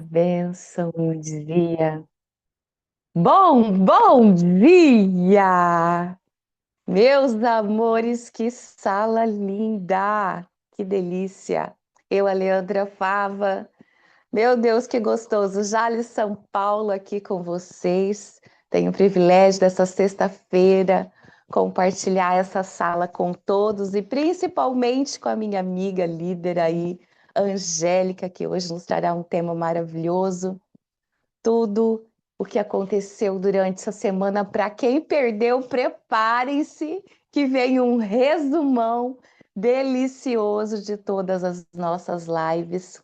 Bênção, bom dia. Bom dia! Meus amores, que sala linda! Que delícia! Eu, a Leandra Fava. Meu Deus, que gostoso! Jales São Paulo aqui com vocês. Tenho o privilégio dessa sexta-feira compartilhar essa sala com todos e principalmente com a minha amiga líder aí, Angélica, que hoje nos trará um tema maravilhoso. Tudo o que aconteceu durante essa semana. Para quem perdeu, preparem-se que vem um resumão delicioso de todas as nossas lives,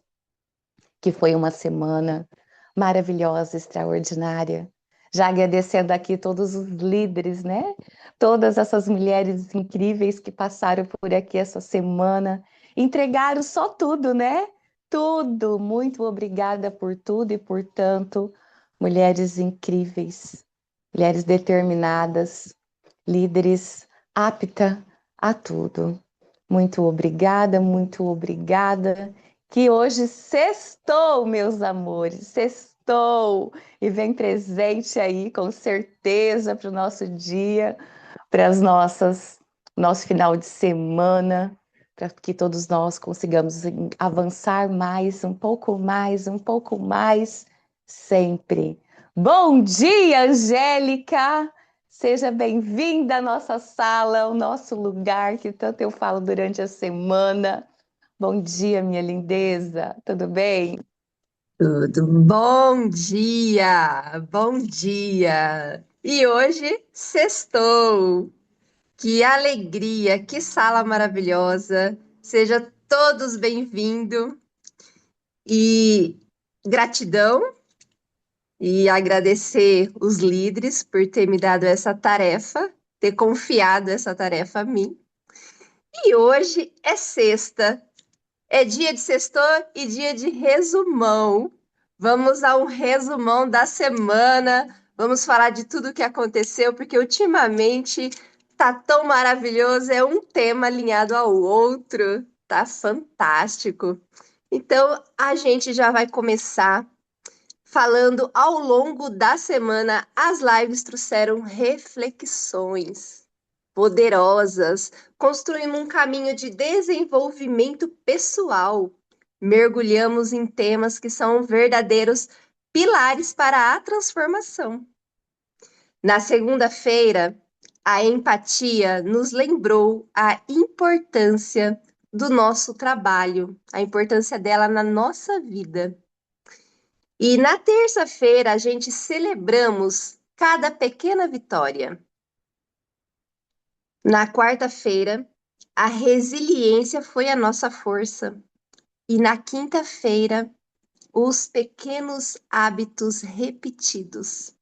que foi uma semana maravilhosa, extraordinária. Já agradecendo aqui todos os líderes, né? Todas essas mulheres incríveis que passaram por aqui essa semana, entregaram só tudo, né? Tudo. Muito obrigada por tudo e por tanto. Mulheres incríveis, mulheres determinadas, líderes apta a tudo. Muito obrigada, muito obrigada. Que hoje sextou, meus amores, sextou e vem presente aí com certeza para o nosso dia, para as nosso final de semana, para que todos nós consigamos avançar mais, um pouco mais, sempre. Bom dia, Angélica! Seja bem-vinda à nossa sala, ao nosso lugar que tanto eu falo durante a semana. Bom dia, minha lindeza. Tudo bem? Tudo bom dia, bom dia. E hoje sextou. Que alegria, que sala maravilhosa. Seja todos bem-vindos e gratidão e agradecer os líderes por ter me dado essa tarefa, ter confiado essa tarefa a mim. E hoje é sexta. É dia de sextou e dia de resumão. Vamos a um resumão da semana. Vamos falar de tudo o que aconteceu, porque ultimamente tá tão maravilhoso. É um tema alinhado ao outro. Tá fantástico. Então, a gente já vai começar falando ao longo da semana. As lives trouxeram reflexões poderosas, construímos um caminho de desenvolvimento pessoal. Mergulhamos em temas que são verdadeiros pilares para a transformação. Na segunda-feira, a empatia nos lembrou a importância do nosso trabalho, a importância dela na nossa vida. E na terça-feira, a gente celebramos cada pequena vitória. Na quarta-feira, a resiliência foi a nossa força. E na quinta-feira, os pequenos hábitos repetidos.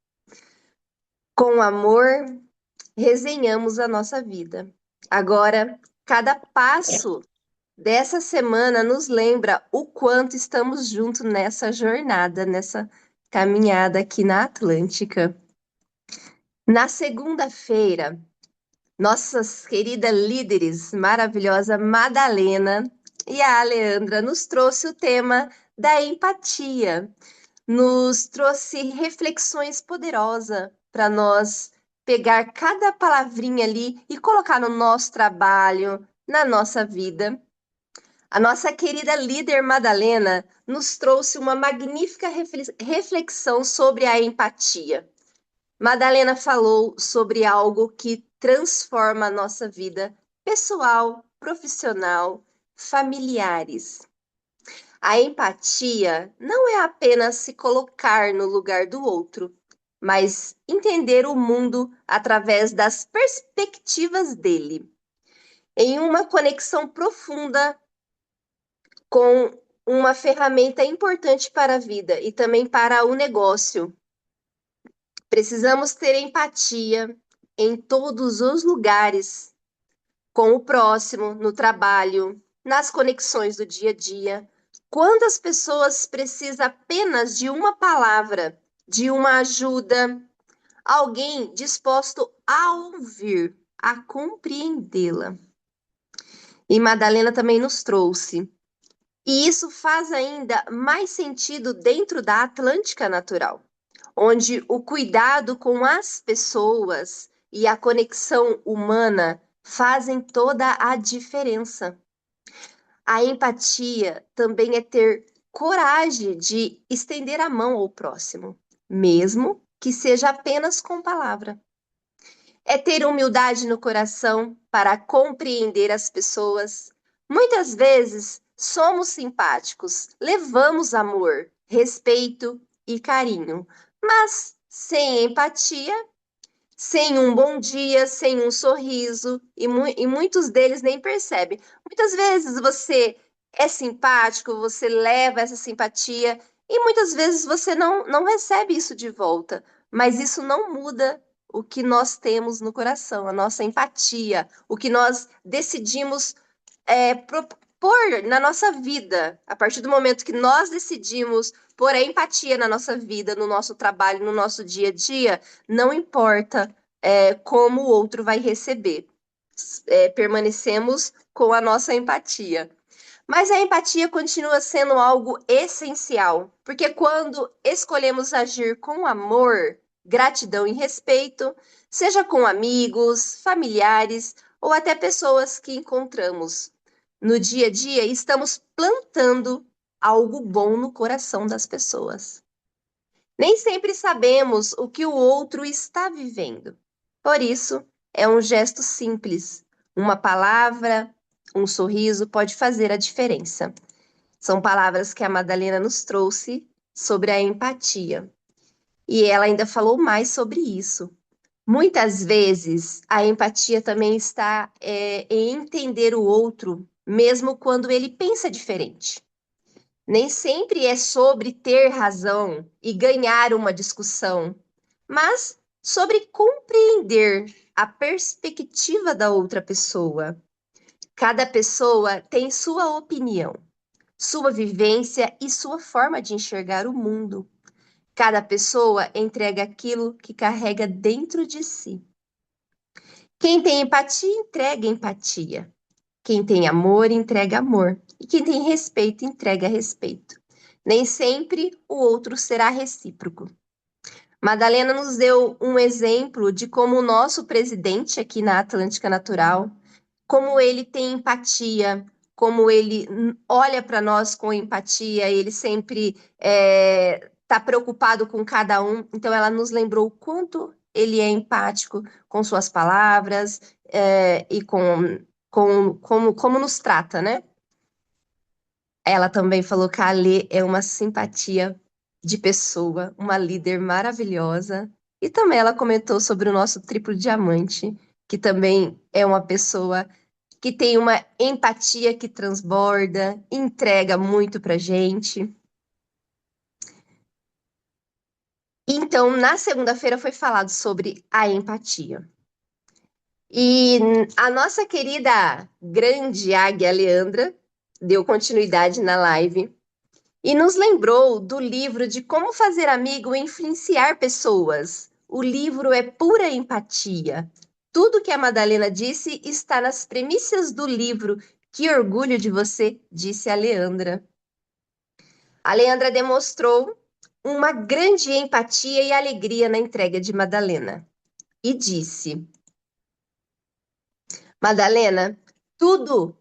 Com amor, resenhamos a nossa vida. Agora, cada passo dessa semana nos lembra o quanto estamos juntos nessa jornada, nessa caminhada aqui na Atlântica. Na segunda-feira, nossas queridas líderes, maravilhosa Madalena e a Aleandra nos trouxe o tema da empatia, nos trouxe reflexões poderosas para nós pegar cada palavrinha ali e colocar no nosso trabalho, na nossa vida. A nossa querida líder Madalena nos trouxe uma magnífica reflexão sobre a empatia. Madalena falou sobre algo que transforma a nossa vida pessoal, profissional, familiares. A empatia não é apenas se colocar no lugar do outro, mas entender o mundo através das perspectivas dele, em uma conexão profunda com uma ferramenta importante para a vida e também para o negócio. Precisamos ter empatia em todos os lugares, com o próximo, no trabalho, nas conexões do dia a dia. Quantas pessoas precisam apenas de uma palavra, de uma ajuda, alguém disposto a ouvir, a compreendê-la? E Madalena também nos trouxe. E isso faz ainda mais sentido dentro da Atlântica Natural, onde o cuidado com as pessoas e a conexão humana fazem toda a diferença. A empatia também é ter coragem de estender a mão ao próximo, mesmo que seja apenas com palavra. É ter humildade no coração para compreender as pessoas. Muitas vezes somos simpáticos, levamos amor, respeito e carinho, mas sem empatia, sem um bom dia, sem um sorriso, e muitos deles nem percebem. Muitas vezes você é simpático, você leva essa simpatia, e muitas vezes você não recebe isso de volta, mas isso não muda o que nós temos no coração, a nossa empatia, o que nós decidimos propor na nossa vida. A partir do momento que nós decidimos pôr a empatia na nossa vida, no nosso trabalho, no nosso dia a dia, não importa como o outro vai receber. Permanecemos com a nossa empatia. Mas a empatia continua sendo algo essencial, porque quando escolhemos agir com amor, gratidão e respeito, seja com amigos, familiares ou até pessoas que encontramos no dia a dia, estamos plantando algo bom no coração das pessoas. Nem sempre sabemos o que o outro está vivendo. Por isso, é um gesto simples. Uma palavra, um sorriso pode fazer a diferença. São palavras que a Madalena nos trouxe sobre a empatia. E ela ainda falou mais sobre isso. Muitas vezes, a empatia também está em entender o outro, mesmo quando ele pensa diferente. Nem sempre é sobre ter razão e ganhar uma discussão, mas sobre compreender a perspectiva da outra pessoa. Cada pessoa tem sua opinião, sua vivência e sua forma de enxergar o mundo. Cada pessoa entrega aquilo que carrega dentro de si. Quem tem empatia, entrega empatia. Quem tem amor, entrega amor. E quem tem respeito, entrega respeito. Nem sempre o outro será recíproco. Madalena nos deu um exemplo de como o nosso presidente aqui na Atlântica Natural, como ele tem empatia, como ele olha para nós com empatia, ele sempre está preocupado com cada um. Então, ela nos lembrou o quanto ele é empático com suas palavras e como nos trata, né? Ela também falou que a Alê é uma simpatia de pessoa, uma líder maravilhosa. E também ela comentou sobre o nosso triplo diamante, que também é uma pessoa que tem uma empatia que transborda, entrega muito pra gente. Então, na segunda-feira foi falado sobre a empatia. E a nossa querida grande águia Leandra deu continuidade na live e nos lembrou do livro de Como Fazer Amigo e Influenciar Pessoas. O livro é pura empatia. Tudo que a Madalena disse está nas premissas do livro. Que orgulho de você, disse a Leandra. A Leandra demonstrou uma grande empatia e alegria na entrega de Madalena e disse: Madalena, tudo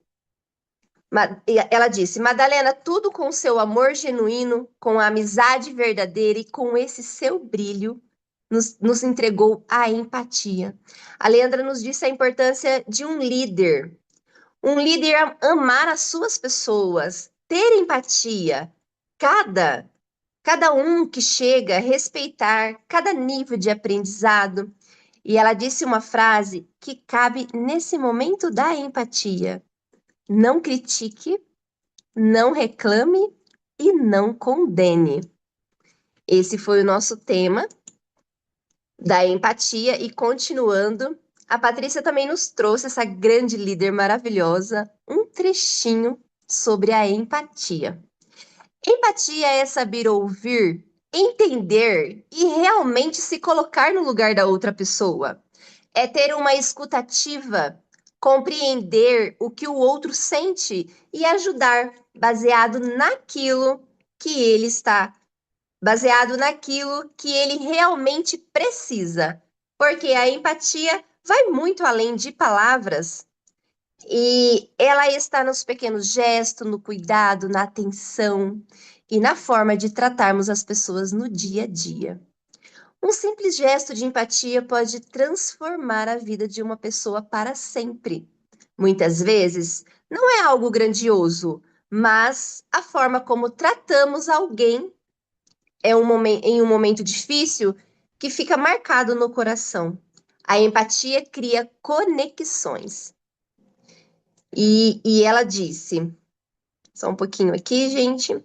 ela disse: Madalena, tudo com seu amor genuíno, com a amizade verdadeira e com esse seu brilho, nos entregou a empatia. A Leandra nos disse a importância de um líder. Um líder amar as suas pessoas, ter empatia. Cada um que chega, respeitar cada nível de aprendizado. E ela disse uma frase que cabe nesse momento da empatia: não critique, não reclame e não condene. Esse foi o nosso tema da empatia e continuando, a Patrícia também nos trouxe essa grande líder maravilhosa, um trechinho sobre a empatia. Empatia é saber ouvir, entender e realmente se colocar no lugar da outra pessoa. É ter uma escutativa compreender o que o outro sente e ajudar, baseado naquilo que ele realmente precisa. Porque a empatia vai muito além de palavras e ela está nos pequenos gestos, no cuidado, na atenção e na forma de tratarmos as pessoas no dia a dia. Um simples gesto de empatia pode transformar a vida de uma pessoa para sempre. Muitas vezes, não é algo grandioso, mas a forma como tratamos alguém em um momento difícil que fica marcado no coração. A empatia cria conexões. E ela disse, só um pouquinho aqui, gente.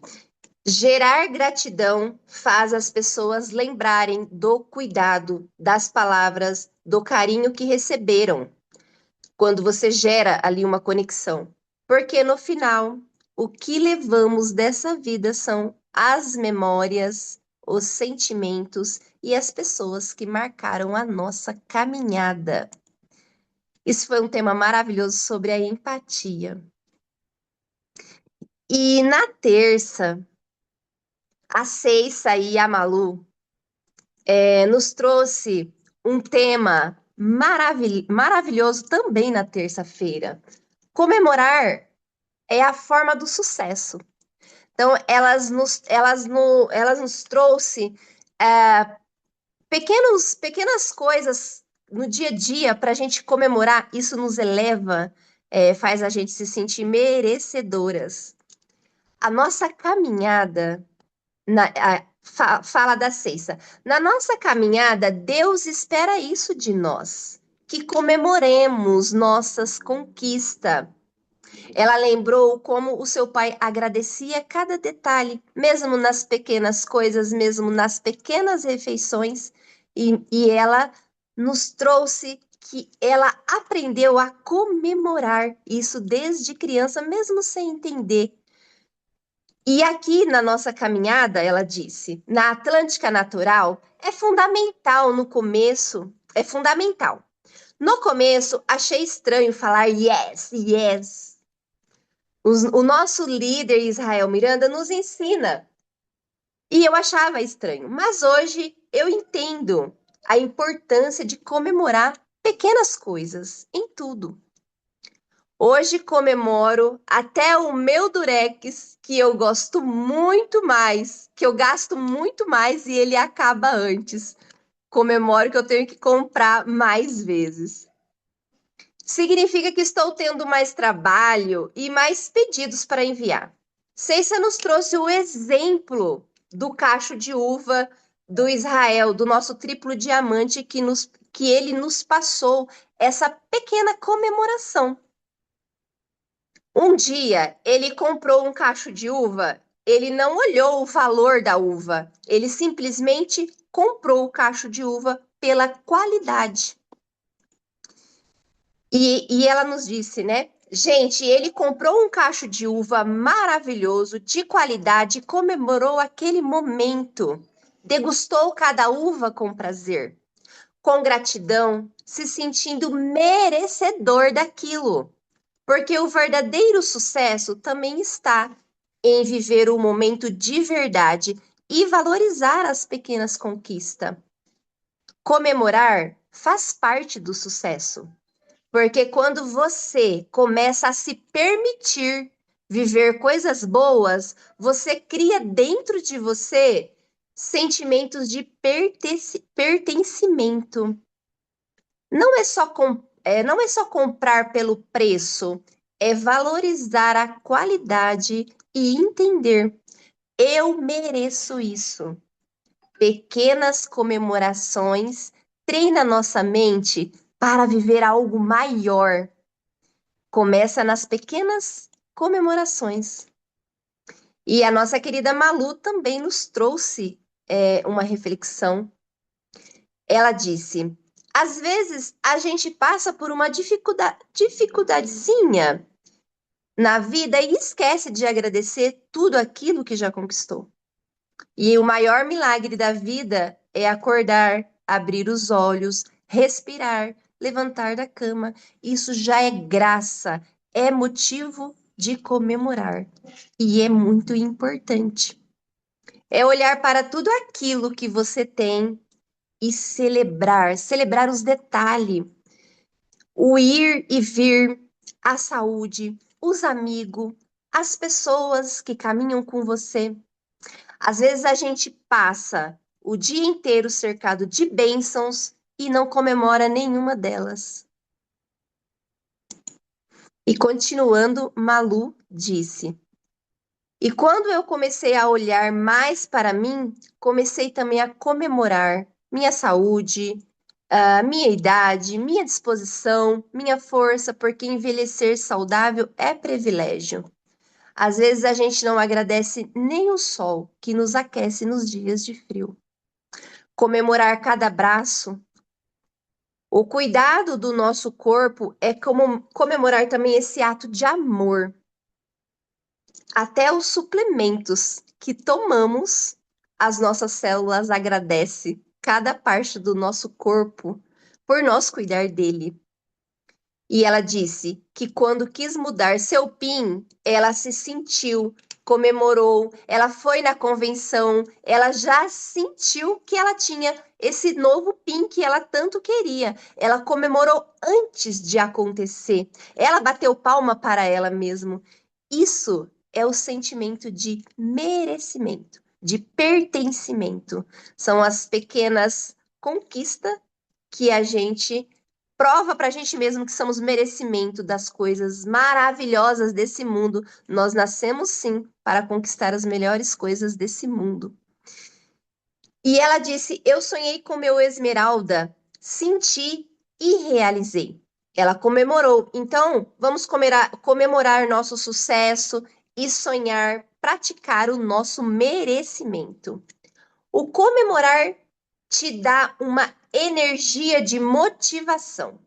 Gerar gratidão faz as pessoas lembrarem do cuidado, das palavras, do carinho que receberam, quando você gera ali uma conexão. Porque no final, o que levamos dessa vida são as memórias, os sentimentos e as pessoas que marcaram a nossa caminhada. Isso foi um tema maravilhoso sobre a empatia. E na terça, a Ceissa e a Malu nos trouxe um tema maravilhoso também na terça-feira. Comemorar é a forma do sucesso. Então, elas nos trouxe pequenas coisas no dia a dia para a gente comemorar. Isso nos eleva, faz a gente se sentir merecedoras. A nossa caminhada fala da Ceissa. Na nossa caminhada, Deus espera isso de nós, que comemoremos nossas conquistas. Ela lembrou como o seu pai agradecia cada detalhe, mesmo nas pequenas coisas, mesmo nas pequenas refeições, e ela nos trouxe que ela aprendeu a comemorar isso desde criança, mesmo sem entender. E aqui na nossa caminhada, ela disse, na Atlântica Natural, é fundamental no começo, é fundamental. No começo, achei estranho falar yes, yes. O nosso líder, Israel Miranda, nos ensina. E eu achava estranho, mas hoje eu entendo a importância de comemorar pequenas coisas em tudo. Hoje comemoro até o meu Durex, que eu gosto muito mais, que eu gasto muito mais e ele acaba antes. Comemoro que eu tenho que comprar mais vezes. Significa que estou tendo mais trabalho e mais pedidos para enviar. Ceissa nos trouxe o exemplo do cacho de uva do Israel, do nosso triplo diamante que ele nos passou essa pequena comemoração. Um dia, ele comprou um cacho de uva, ele não olhou o valor da uva, ele simplesmente comprou o cacho de uva pela qualidade. E ela nos disse, né? Gente, ele comprou um cacho de uva maravilhoso, de qualidade, e comemorou aquele momento. Degustou cada uva com prazer, com gratidão, se sentindo merecedor daquilo. Porque o verdadeiro sucesso também está em viver o momento de verdade e valorizar as pequenas conquistas. Comemorar faz parte do sucesso. Porque quando você começa a se permitir viver coisas boas, você cria dentro de você sentimentos de pertencimento. Não é só comprar pelo preço, é valorizar a qualidade e entender. Eu mereço isso. Pequenas comemorações treinam nossa mente para viver algo maior. Começa nas pequenas comemorações. E a nossa querida Malu também nos trouxe uma reflexão. Ela disse: às vezes a gente passa por uma dificuldadezinha na vida e esquece de agradecer tudo aquilo que já conquistou. E o maior milagre da vida é acordar, abrir os olhos, respirar levantar da cama. Isso já é graça, é motivo de comemorar e é muito importante. É olhar para tudo aquilo que você tem e celebrar os detalhes, o ir e vir, a saúde, os amigos, as pessoas que caminham com você. Às vezes a gente passa o dia inteiro cercado de bênçãos e não comemora nenhuma delas. E continuando, Malu disse: E quando eu comecei a olhar mais para mim, comecei também a comemorar minha saúde, a minha idade, minha disposição, minha força, porque envelhecer saudável é privilégio. Às vezes a gente não agradece nem o sol que nos aquece nos dias de frio. Comemorar cada abraço, o cuidado do nosso corpo é como comemorar também esse ato de amor. Até os suplementos que tomamos, as nossas células agradecem cada parte do nosso corpo por nós cuidar dele. E ela disse que quando quis mudar seu PIN, ela se sentiu, comemorou, ela foi na convenção, ela já sentiu que ela tinha esse novo PIN que ela tanto queria. Ela comemorou antes de acontecer. Ela bateu palma para ela mesma. Isso é o sentimento de merecimento, de pertencimento. São as pequenas conquistas que a gente prova para a gente mesmo que somos merecimento das coisas maravilhosas desse mundo. Nós nascemos sim para conquistar as melhores coisas desse mundo. E ela disse: Eu sonhei com meu Esmeralda, senti e realizei. Ela comemorou. Então, vamos comemorar nosso sucesso e sonhar, praticar o nosso merecimento. O comemorar te dá uma energia de motivação.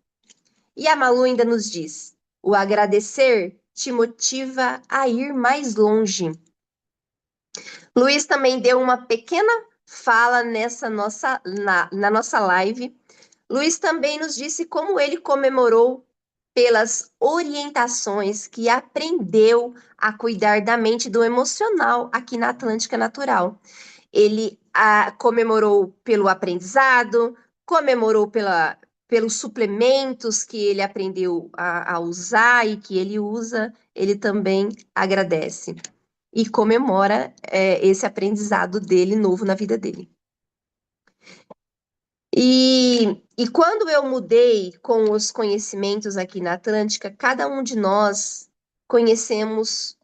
E a Malu ainda nos diz: o agradecer te motiva a ir mais longe. Luiz também deu uma pequena fala na nossa live. Luiz também nos disse como ele comemorou pelas orientações que aprendeu a cuidar da mente e do emocional aqui na Atlântica Natural. Ele comemorou pelo aprendizado, comemorou pelos suplementos que ele aprendeu a usar e que ele usa, ele também agradece e comemora esse aprendizado dele novo na vida dele. E quando eu mudei com os conhecimentos aqui na Atlântica, cada um de nós conhecemos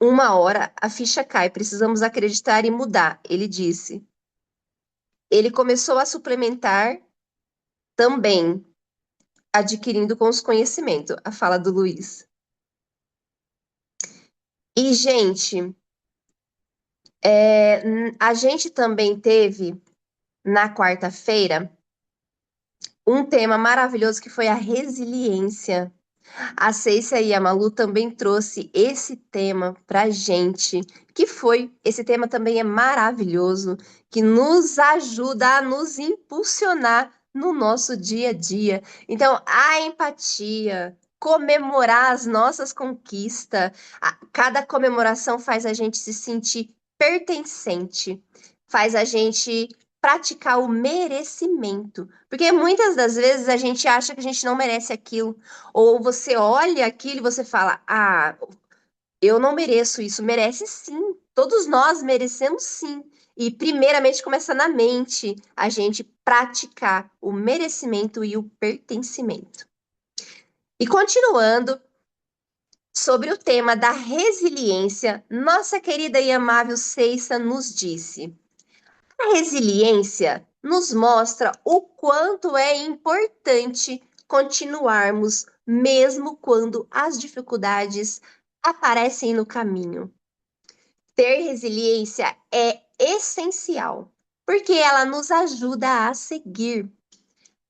uma hora, a ficha cai, precisamos acreditar e mudar, ele disse. Ele começou a suplementar também, adquirindo com os conhecimentos, a fala do Luiz. E, gente, a gente também teve, na quarta-feira, um tema maravilhoso que foi a resiliência. A Ceissa e a Malu também trouxe esse tema pra gente, que foi, esse tema também é maravilhoso, que nos ajuda a nos impulsionar no nosso dia a dia. Então, a empatia, comemorar as nossas conquistas, cada comemoração faz a gente se sentir pertencente, faz a gente praticar o merecimento, porque muitas das vezes a gente acha que a gente não merece aquilo. Ou você olha aquilo e você fala: Ah, eu não mereço isso. Merece sim. Todos nós merecemos sim. E primeiramente começa na mente a gente praticar o merecimento e o pertencimento. E continuando sobre o tema da resiliência, nossa querida e amável Ceissa nos disse: a resiliência nos mostra o quanto é importante continuarmos mesmo quando as dificuldades aparecem no caminho. Ter resiliência é essencial, porque ela nos ajuda a seguir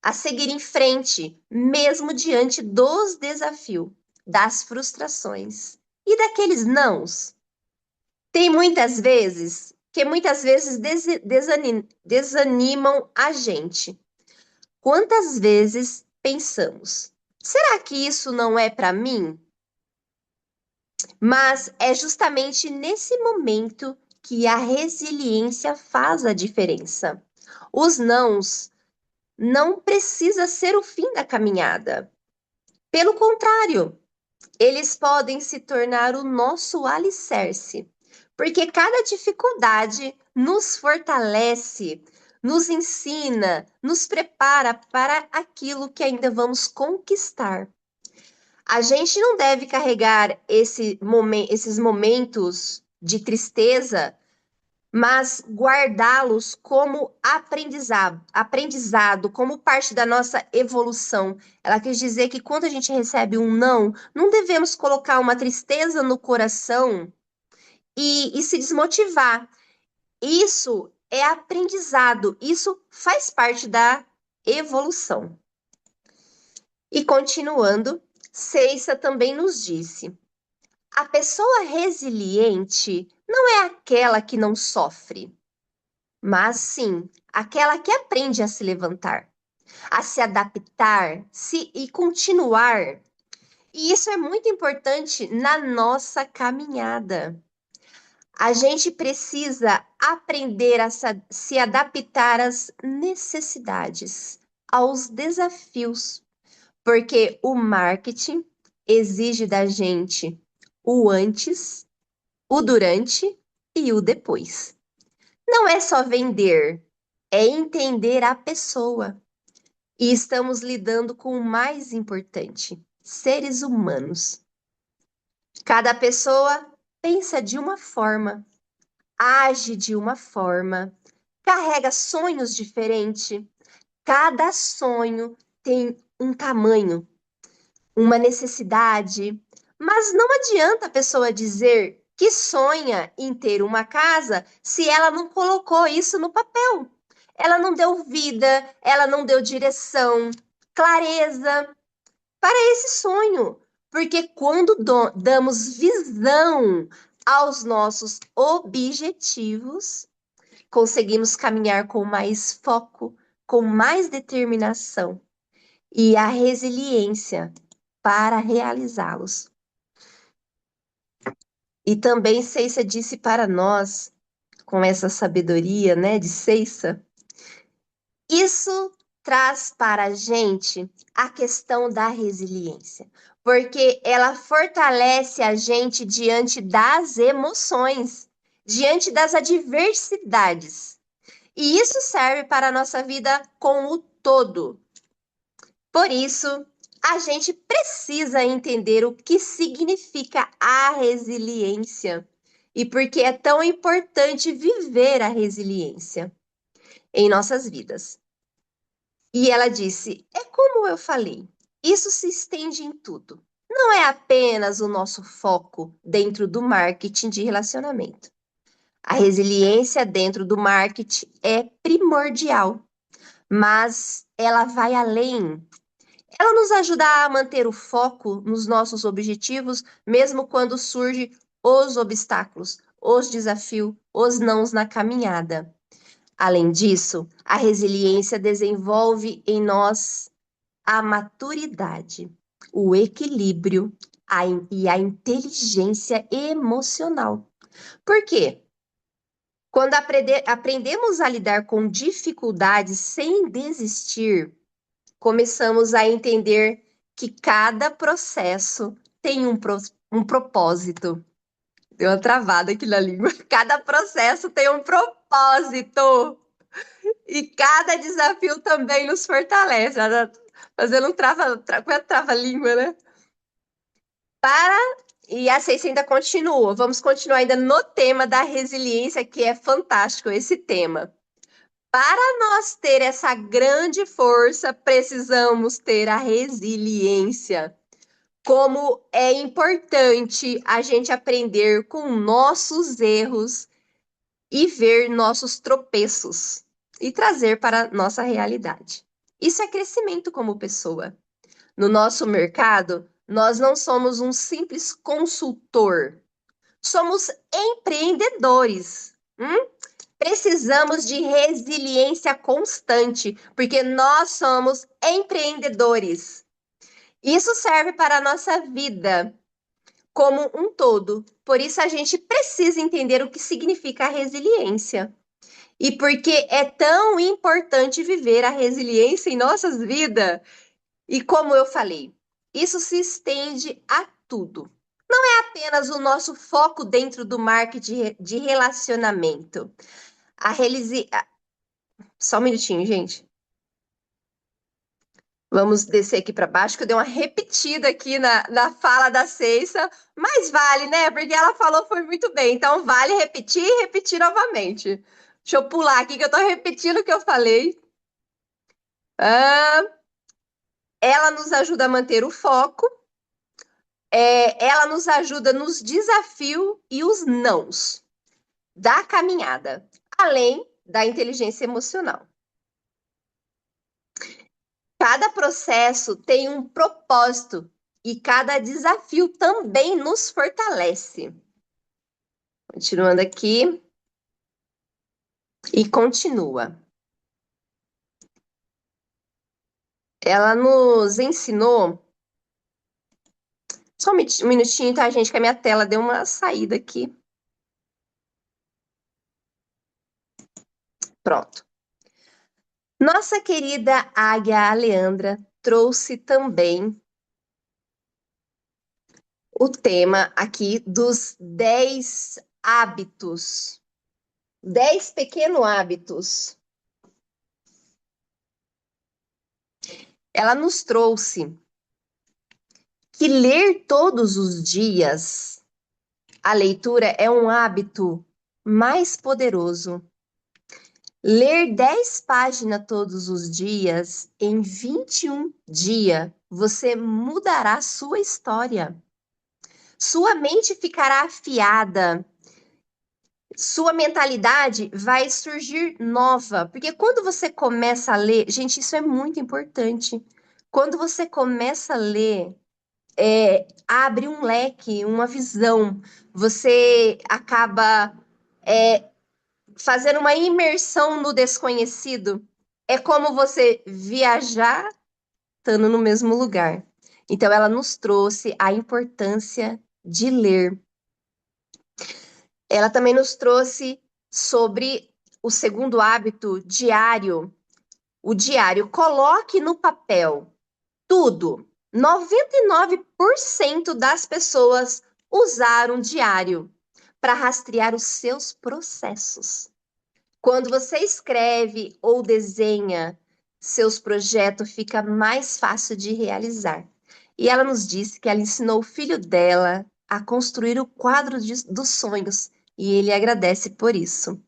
em frente, mesmo diante dos desafios, das frustrações e daqueles nãos. Tem muitas vezes desanimam a gente. Quantas vezes pensamos: será que isso não é para mim? Mas é justamente nesse momento que a resiliência faz a diferença. Os nãos não precisa ser o fim da caminhada. Pelo contrário, eles podem se tornar o nosso alicerce, porque cada dificuldade nos fortalece, nos ensina, nos prepara para aquilo que ainda vamos conquistar. A gente não deve carregar esses momentos de tristeza, mas guardá-los como aprendizado, como parte da nossa evolução. Ela quis dizer que quando a gente recebe um não, não devemos colocar uma tristeza no coração e se desmotivar. Isso é aprendizado, isso faz parte da evolução. E continuando, Ceissa também nos disse: a pessoa resiliente não é aquela que não sofre, mas sim aquela que aprende a se levantar, a se adaptar, e continuar. E isso é muito importante na nossa caminhada. A gente precisa aprender a se adaptar às necessidades, aos desafios, porque o marketing exige da gente o antes, o durante e o depois. Não é só vender, é entender a pessoa. E estamos lidando com o mais importante, seres humanos. Cada pessoa pensa de uma forma, age de uma forma, carrega sonhos diferentes. Cada sonho tem um tamanho, uma necessidade, mas não adianta a pessoa dizer que sonha em ter uma casa se ela não colocou isso no papel. Ela não deu vida, ela não deu direção, clareza para esse sonho. Porque quando damos visão aos nossos objetivos, conseguimos caminhar com mais foco, com mais determinação e a resiliência para realizá-los. E também Ceissa disse para nós, com essa sabedoria, né, de Ceissa, isso traz para a gente a questão da resiliência, porque ela fortalece a gente diante das emoções, diante das adversidades. E isso serve para a nossa vida como o todo. Por isso, a gente precisa entender o que significa a resiliência e por que é tão importante viver a resiliência em nossas vidas. E ela disse: é como eu falei, isso se estende em tudo. Não é apenas o nosso foco dentro do marketing de relacionamento. A resiliência dentro do marketing é primordial, mas ela vai além. Ela nos ajuda a manter o foco nos nossos objetivos, mesmo quando surgem os obstáculos, os desafios, os nãos na caminhada. Além disso, a resiliência desenvolve em nós a maturidade, o equilíbrio e a inteligência emocional. Por quê? Quando aprendemos a lidar com dificuldades sem desistir, começamos a entender que cada processo tem um propósito. Deu uma travada aqui na língua. Cada processo tem um propósito. E cada desafio também nos fortalece. Fazendo um trava-língua, né? E a Ceci ainda continua. Vamos continuar ainda no tema da resiliência, que é fantástico esse tema. Para nós ter essa grande força, precisamos ter a resiliência. Como é importante a gente aprender com nossos erros e ver nossos tropeços e trazer para a nossa realidade. Isso é crescimento como pessoa. No nosso mercado, nós não somos um simples consultor, somos empreendedores. Precisamos de resiliência constante, porque nós somos empreendedores. Isso serve para a nossa vida como um todo. Por isso, a gente precisa entender o que significa a resiliência. E por que é tão importante viver a resiliência em nossas vidas. E como eu falei, isso se estende a tudo. Não é apenas o nosso foco dentro do marketing de relacionamento. A relisi... Só um minutinho, gente. Vamos descer aqui para baixo, que eu dei uma repetida aqui na fala da Ceissa, mas vale, né? Porque ela falou foi muito bem. Então, vale repetir e repetir novamente. Deixa eu pular aqui, que eu tô repetindo o que eu falei. Ah, ela nos ajuda a manter o foco, ela nos ajuda nos desafios e os nãos da caminhada, além da inteligência emocional. Cada processo tem um propósito e cada desafio também nos fortalece. Continuando aqui, e continua. Ela nos ensinou. Só um minutinho, tá, gente? Que a minha tela deu uma saída aqui. Pronto. Nossa querida Águia Aleandra trouxe também o tema aqui dos 10 hábitos. 10 pequenos hábitos. Ela nos trouxe que ler todos os dias, a leitura é um hábito mais poderoso. Ler 10 páginas todos os dias, em 21 dias, você mudará sua história. Sua mente ficará afiada, sua mentalidade vai surgir nova, porque quando você começa a ler, gente, isso é muito importante. Quando você começa a ler, abre um leque, uma visão. Você acaba fazendo uma imersão no desconhecido. É como você viajar estando no mesmo lugar. Então, ela nos trouxe a importância de ler. Ela também nos trouxe sobre o segundo hábito diário. O diário, coloque no papel tudo. 99% das pessoas usaram diário para rastrear os seus processos. Quando você escreve ou desenha seus projetos, fica mais fácil de realizar. E ela nos disse que ela ensinou o filho dela a construir o quadro dos sonhos e ele agradece por isso.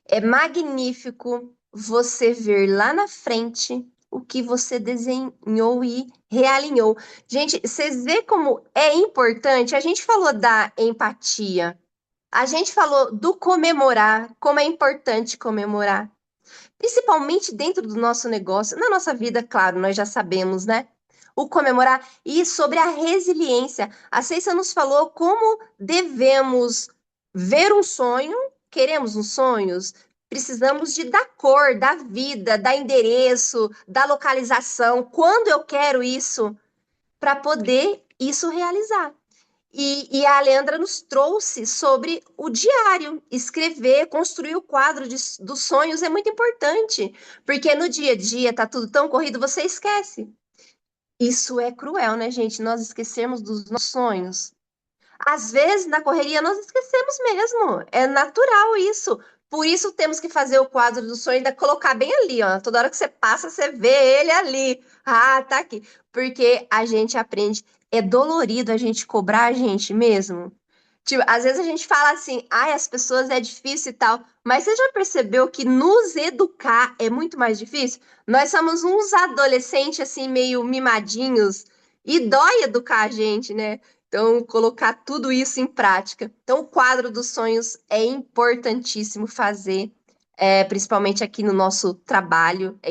É magnífico você ver lá na frente o que você desenhou e realinhou. Gente, vocês vê como é importante? A gente falou da empatia, a gente falou do comemorar, como é importante comemorar, principalmente dentro do nosso negócio, na nossa vida, claro, nós já sabemos, né? O comemorar e sobre a resiliência. A Ceissa nos falou como devemos ver um sonho, queremos uns sonhos, precisamos de dar cor, da vida, dar endereço, da localização, quando eu quero isso, para poder isso realizar. E a Leandra nos trouxe sobre o diário, escrever, construir o quadro dos sonhos é muito importante, porque no dia a dia tá tudo tão corrido, você esquece. Isso é cruel, né, gente? Nós esquecemos dos nossos sonhos. Às vezes, na correria, nós esquecemos mesmo. É natural isso. Por isso, temos que fazer o quadro do sonho e ainda colocar bem ali, ó. Toda hora que você passa, você vê ele ali. Ah, tá aqui. Porque a gente aprende. É dolorido a gente cobrar a gente mesmo. Tipo, às vezes a gente fala assim, ai, as pessoas é difícil e tal. Mas você já percebeu que nos educar é muito mais difícil? Nós somos uns adolescentes, assim, meio mimadinhos. E dói educar a gente, né? Então, colocar tudo isso em prática. Então, o quadro dos sonhos é importantíssimo fazer, principalmente aqui no nosso trabalho, é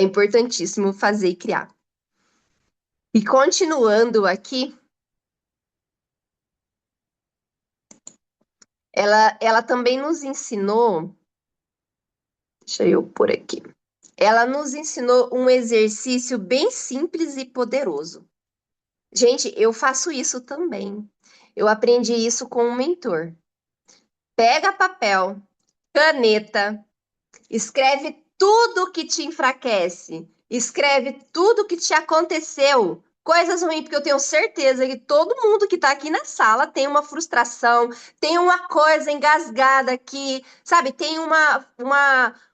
importantíssimo fazer e criar. E continuando aqui, Ela também nos ensinou, deixa eu pôr aqui. Ela nos ensinou um exercício bem simples e poderoso. Gente, eu faço isso também. Eu aprendi isso com um mentor. Pega papel, caneta, escreve tudo que te enfraquece. Escreve tudo que te aconteceu. Coisas ruins, porque eu tenho certeza que todo mundo que tá aqui na sala tem uma frustração, tem uma coisa engasgada aqui, sabe? Tem uma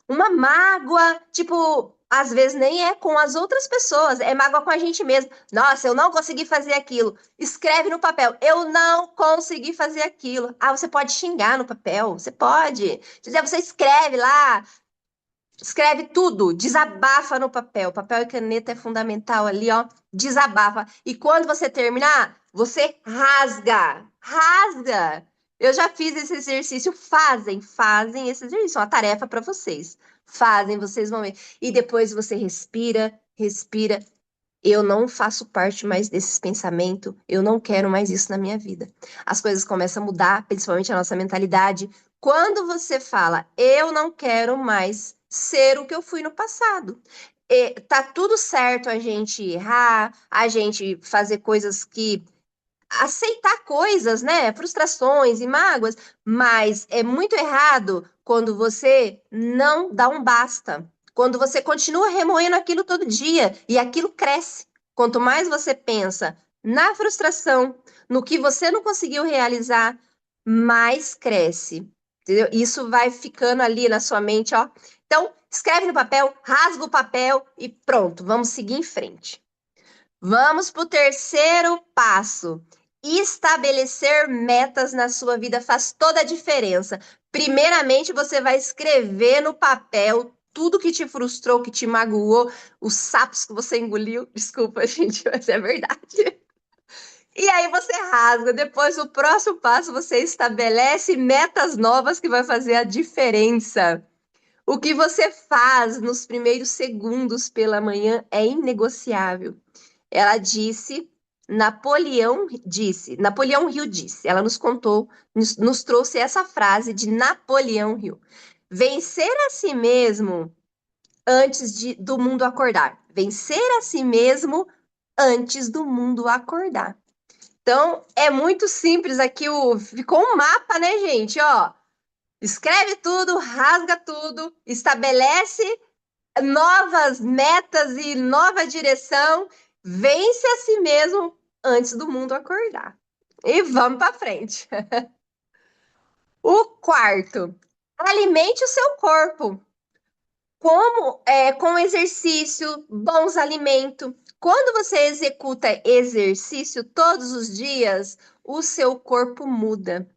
mágoa, tipo, às vezes nem é com as outras pessoas, é mágoa com a gente mesmo. Nossa, eu não consegui fazer aquilo. Escreve no papel, eu não consegui fazer aquilo. Ah, você pode xingar no papel, você pode. Dizer, você escreve lá, escreve tudo, desabafa no papel. Papel e caneta é fundamental ali, ó. Desabafa. E quando você terminar, você rasga. Rasga. Eu já fiz esse exercício. Fazem esse exercício. É uma tarefa para vocês. Fazem, vocês vão ver. E depois você respira, respira. Eu não faço parte mais desses pensamentos, eu não quero mais isso na minha vida. As coisas começam a mudar, principalmente a nossa mentalidade. Quando você fala, eu não quero mais ser o que eu fui no passado. Tá tudo certo a gente errar, a gente fazer coisas que aceitar coisas, né? Frustrações e mágoas, mas é muito errado quando você não dá um basta. Quando você continua remoendo aquilo todo dia e aquilo cresce. Quanto mais você pensa na frustração, no que você não conseguiu realizar, mais cresce. Entendeu? Isso vai ficando ali na sua mente, ó. Então, escreve no papel, rasga o papel e pronto, vamos seguir em frente. Vamos para o terceiro passo. Estabelecer metas na sua vida faz toda a diferença. Primeiramente, você vai escrever no papel tudo que te frustrou, que te magoou, os sapos que você engoliu. Desculpa, gente, mas é verdade. E aí você rasga. Depois, o próximo passo, você estabelece metas novas que vai fazer a diferença. O que você faz nos primeiros segundos pela manhã é inegociável. Ela Napoleão Hill disse, ela nos contou, nos trouxe essa frase de Napoleão Hill. Vencer a si mesmo do mundo acordar. Vencer a si mesmo antes do mundo acordar. Então, é muito simples aqui, ficou um mapa, né, gente? Ó, escreve tudo, rasga tudo, estabelece novas metas e nova direção, vence a si mesmo antes do mundo acordar. E vamos para frente. O quarto, alimente o seu corpo. Com exercício, bons alimentos. Quando você executa exercício todos os dias, o seu corpo muda.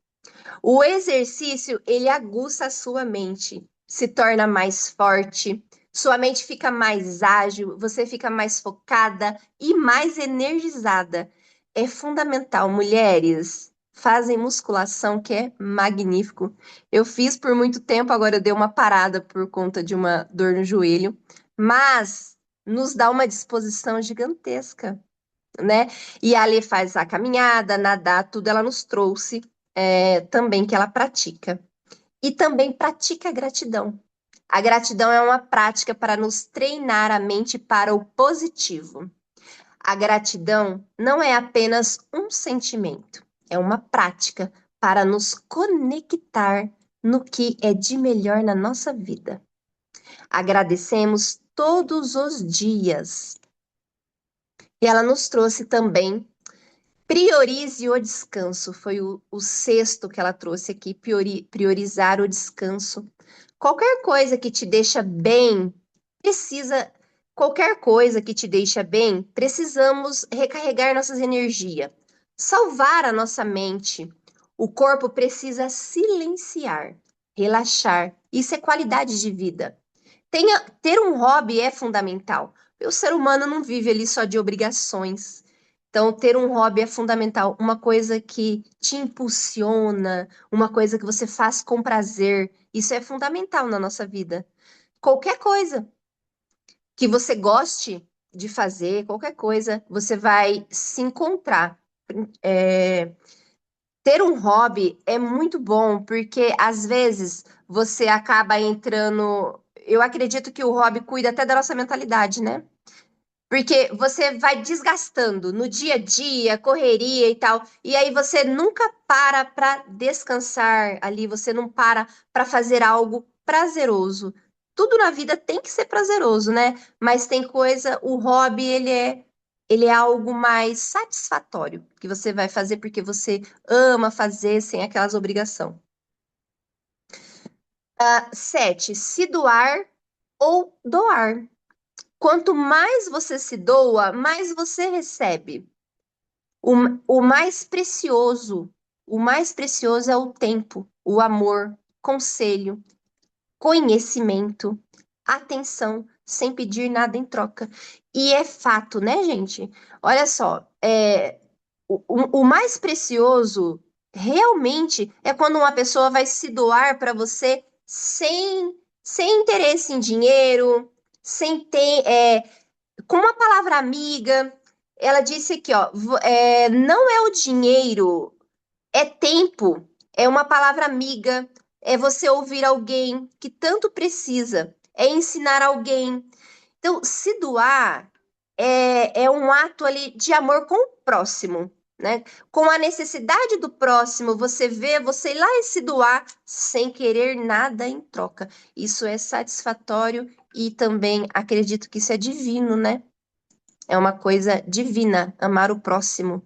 O exercício, ele aguça a sua mente, se torna mais forte, sua mente fica mais ágil, você fica mais focada e mais energizada. É fundamental, mulheres, fazem musculação que é magnífico. Eu fiz por muito tempo, agora eu dei uma parada por conta de uma dor no joelho, mas nos dá uma disposição gigantesca, né? E a Ali faz a caminhada, nadar, tudo ela nos trouxe também que ela pratica. E também pratica a gratidão. A gratidão é uma prática para nos treinar a mente para o positivo. A gratidão não é apenas um sentimento, é uma prática para nos conectar no que é de melhor na nossa vida. Agradecemos todos os dias. E ela nos trouxe também. Priorize o descanso, foi o sexto que ela trouxe aqui, priorizar o descanso. Qualquer coisa que te deixa bem, precisa, qualquer coisa que te deixa bem, precisamos recarregar nossas energias, salvar a nossa mente. O corpo precisa silenciar, relaxar. Isso é qualidade de vida. Ter um hobby é fundamental. O ser humano não vive ali só de obrigações. Então, ter um hobby é fundamental. Uma coisa que te impulsiona, uma coisa que você faz com prazer. Isso é fundamental na nossa vida. Qualquer coisa que você goste de fazer, qualquer coisa, você vai se encontrar. É, Ter um hobby é muito bom, porque às vezes você acaba entrando. Eu acredito que o hobby cuida até da nossa mentalidade, né? Porque você vai desgastando no dia a dia, correria e tal, e aí você nunca para descansar ali, você não para fazer algo prazeroso. Tudo na vida tem que ser prazeroso, né? Mas tem coisa, o hobby ele é algo mais satisfatório que você vai fazer porque você ama fazer sem aquelas obrigações. 7, se doar ou doar. Quanto mais você se doa, mais você recebe. O, o mais precioso é o tempo, o amor, conselho, conhecimento, atenção, sem pedir nada em troca. E é fato, né, gente? Olha só, o mais precioso realmente é quando uma pessoa vai se doar para você sem interesse em dinheiro, sem ter, com uma palavra amiga. Ela disse aqui, ó, não é o dinheiro, é tempo, é uma palavra amiga, é você ouvir alguém que tanto precisa, é ensinar alguém. Então, se doar é um ato ali de amor com o próximo, né? Com a necessidade do próximo, você vê, você ir lá e se doar sem querer nada em troca. Isso é satisfatório e também acredito que isso é divino, né? É uma coisa divina, amar o próximo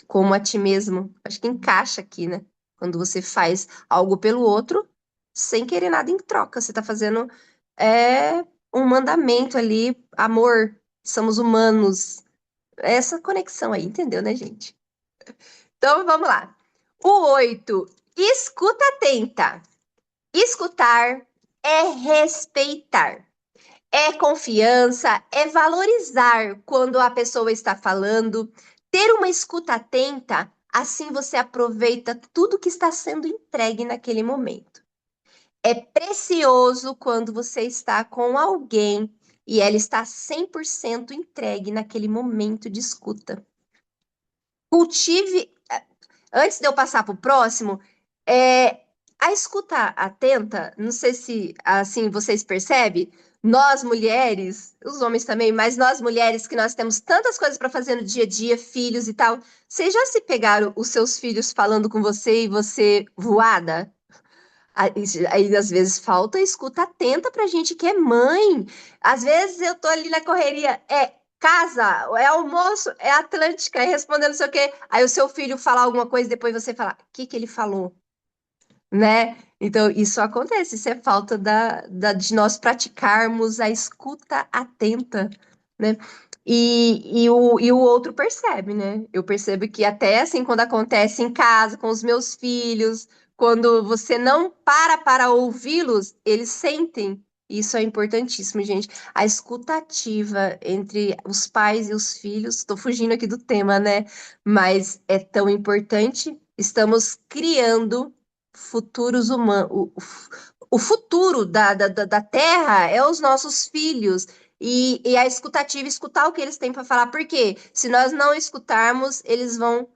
como a ti mesmo. Acho que encaixa aqui, né? Quando você faz algo pelo outro sem querer nada em troca. Você está fazendo um mandamento ali, amor, somos humanos. Essa conexão aí, entendeu, né, gente? Então vamos lá. O 8, escuta atenta. Escutar é respeitar. É confiança, é valorizar quando a pessoa está falando, ter uma escuta atenta, assim você aproveita tudo que está sendo entregue naquele momento. É precioso quando você está com alguém e ela está 100% entregue naquele momento de escuta. Cultive, antes de eu passar para o próximo, a escuta atenta, não sei se assim vocês percebem, nós mulheres, os homens também, mas nós mulheres que nós temos tantas coisas para fazer no dia a dia, filhos e tal, vocês já se pegaram os seus filhos falando com você e você voada? Aí, às vezes falta escuta atenta pra gente que é mãe. Às vezes eu tô ali na correria, é casa, é almoço, é Atlântica, é respondendo não sei o quê. Aí o seu filho fala alguma coisa, depois você fala, o que que ele falou? Né? Então, isso acontece, isso é falta de nós praticarmos a escuta atenta, né? E o outro percebe, né? Eu percebo que até assim, quando acontece em casa, com os meus filhos, quando você não para ouvi-los, eles sentem. Isso é importantíssimo, gente. A escuta ativa entre os pais e os filhos, estou fugindo aqui do tema, né? Mas é tão importante. Estamos criando futuros humanos. O futuro da Terra é os nossos filhos. E a escutativa, escutar o que eles têm para falar. Por quê? Se nós não escutarmos, eles vão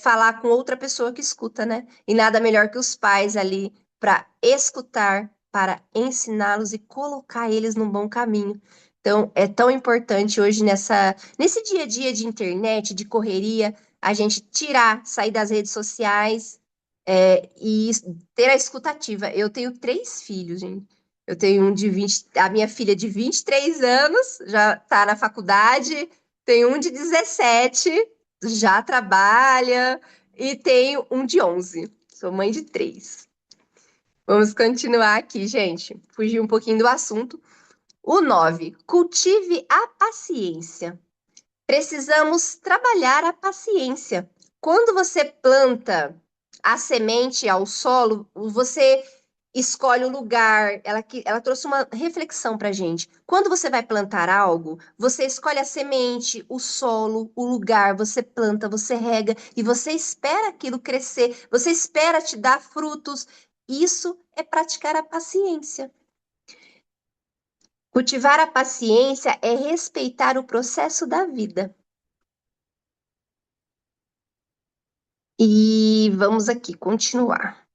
falar com outra pessoa que escuta, né? E nada melhor que os pais ali para escutar, para ensiná-los e colocar eles num bom caminho. Então, é tão importante hoje nesse dia a dia de internet, de correria, a gente tirar, sair das redes sociais e ter a escutativa. Eu tenho 3 filhos, gente. Eu tenho um de 20, a minha filha de 23 anos, já está na faculdade, tenho um de 17, já trabalha, e tenho um de 11. Sou mãe de 3. Vamos continuar aqui, gente. Fugir um pouquinho do assunto. O 9, cultive a paciência. Precisamos trabalhar a paciência. Quando você planta a semente ao solo, você escolhe o lugar. Ela trouxe uma reflexão para gente. Quando você vai plantar algo, você escolhe a semente, o solo, o lugar, você planta, você rega e você espera aquilo crescer, você espera te dar frutos. Isso é praticar a paciência. Cultivar a paciência é respeitar o processo da vida. E vamos aqui continuar.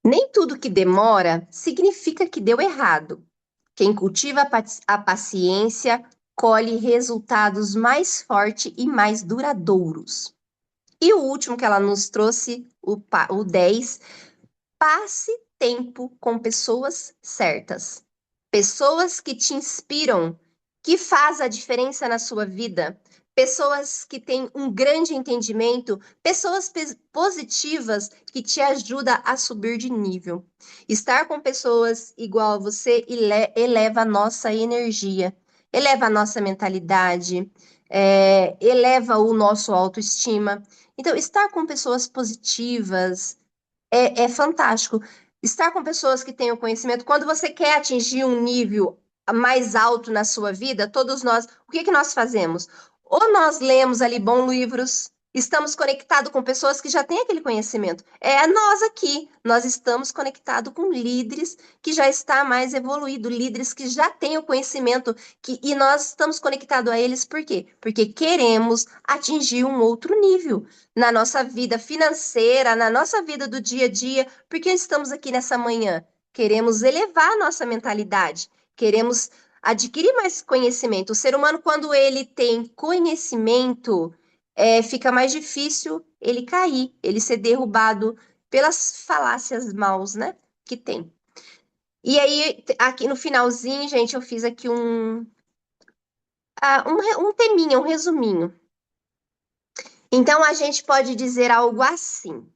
Nem tudo que demora significa que deu errado. Quem cultiva a paciência colhe resultados mais fortes e mais duradouros. E o último que ela nos trouxe, o 10. Passe tempo com pessoas certas. Pessoas que te inspiram, que faz a diferença na sua vida. Pessoas que têm um grande entendimento, pessoas positivas que te ajudam a subir de nível. Estar com pessoas igual a você eleva a nossa energia, eleva a nossa mentalidade, eleva o nosso autoestima. Então, estar com pessoas positivas, é fantástico. Estar com pessoas que têm o conhecimento, quando você quer atingir um nível mais alto na sua vida, todos nós, o que que nós fazemos? Ou nós lemos ali bons livros, estamos conectados com pessoas que já têm aquele conhecimento. É nós aqui, nós estamos conectados com líderes que já está mais evoluído, líderes que já têm o conhecimento, e nós estamos conectados a eles por quê? Porque queremos atingir um outro nível na nossa vida financeira, na nossa vida do dia a dia, porque estamos aqui nessa manhã. Queremos elevar a nossa mentalidade, queremos adquirir mais conhecimento. O ser humano, quando ele tem conhecimento, fica mais difícil ele cair, ele ser derrubado pelas falácias maus, né? Que tem. E aí, aqui no finalzinho, gente, eu fiz aqui um teminha, um resuminho. Então, a gente pode dizer algo assim.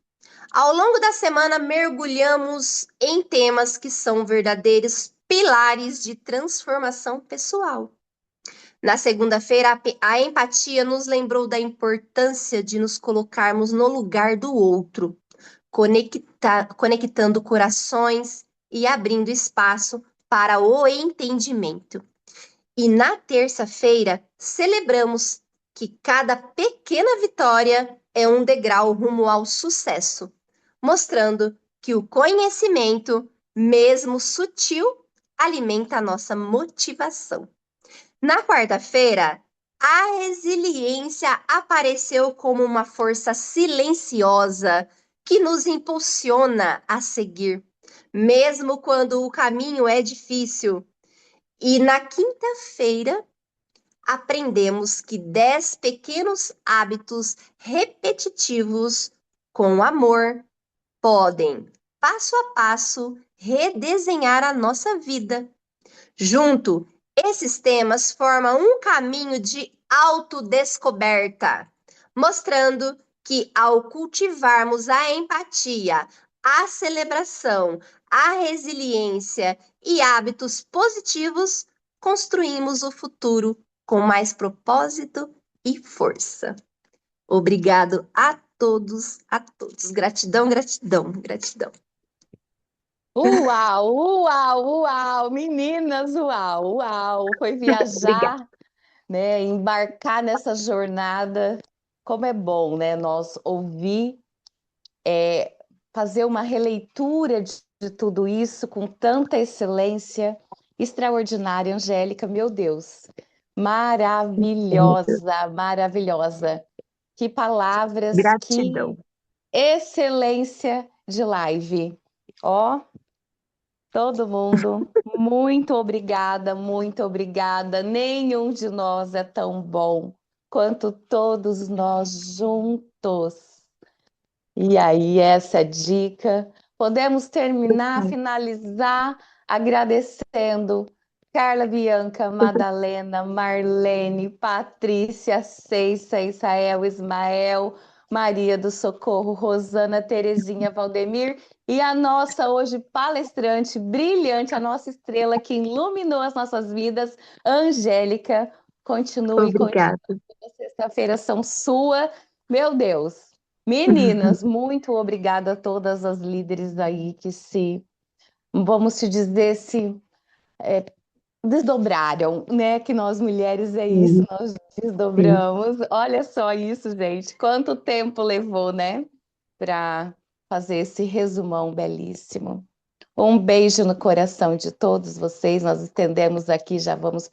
Ao longo da semana, mergulhamos em temas que são verdadeiros pilares de transformação pessoal. Na segunda-feira, a empatia nos lembrou da importância de nos colocarmos no lugar do outro, conectando corações e abrindo espaço para o entendimento. E na terça-feira, celebramos que cada pequena vitória é um degrau rumo ao sucesso, mostrando que o conhecimento, mesmo sutil, alimenta a nossa motivação. Na quarta-feira, a resiliência apareceu como uma força silenciosa que nos impulsiona a seguir, mesmo quando o caminho é difícil. E na quinta-feira, aprendemos que 10 pequenos hábitos repetitivos com amor podem, passo a passo, redesenhar a nossa vida. Junto, esses temas formam um caminho de autodescoberta, mostrando que ao cultivarmos a empatia, a celebração, a resiliência e hábitos positivos, construímos o futuro com mais propósito e força. Obrigado a todos, a todos. Gratidão, gratidão, gratidão. Uau, uau, uau, meninas, uau, uau. Foi Obrigada. viajar, né? Embarcar nessa jornada. Como é bom, né? Nós ouvir, fazer uma releitura de tudo isso com tanta excelência extraordinária, Angélica, meu Deus. Maravilhosa, maravilhosa. Que palavras, que Gratidão. excelência de live. Ó, todo mundo, muito obrigada, muito obrigada. Nenhum de nós é tão bom quanto todos nós juntos. E aí, essa é a dica. Podemos terminar, finalizar agradecendo Carla, Bianca, Madalena, Marlene, Patrícia, Ceissa, Israel, Ismael, Maria do Socorro, Rosana, Terezinha, Valdemir e a nossa hoje palestrante brilhante, a nossa estrela que iluminou as nossas vidas, Angélica. Continue, continue. Obrigada. Sexta-feira são sua. Meu Deus. Meninas, muito obrigada a todas as líderes aí que vamos te dizer, se desdobraram, né? Que nós mulheres é isso, nós Sim. desdobramos. Olha só isso, gente. Quanto tempo levou, né? Para fazer esse resumão belíssimo. Um beijo no coração de todos vocês. Nós estendemos aqui, já vamos para